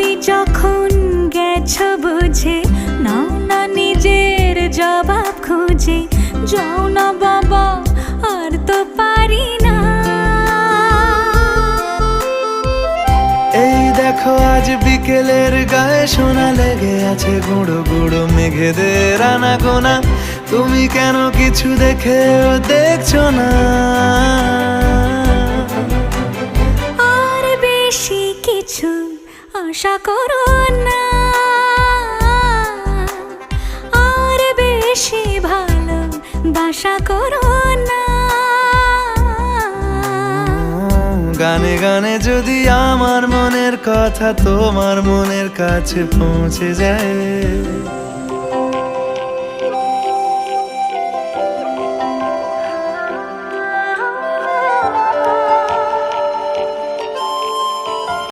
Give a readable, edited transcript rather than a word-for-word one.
সবই যখন গেছো বুঝে, নাও না নিজের জবাব খুঁজে। যাও না বাবা, আর তো পারি না। এই দেখো আজ বিকেলের গায়ে সোনা লেগে আছে গুঁড়ো গুঁড়ো মেঘেদের আনাগোনা। তুমি কেন কিছু দেখেও দেখছো না? আর বেশি কিছু আশা করো না, আর বেশি ভালো বাসা করো না। গানে গানে যদি আমার মনের কথা তোমার মনের কাছে পৌঁছে যায়,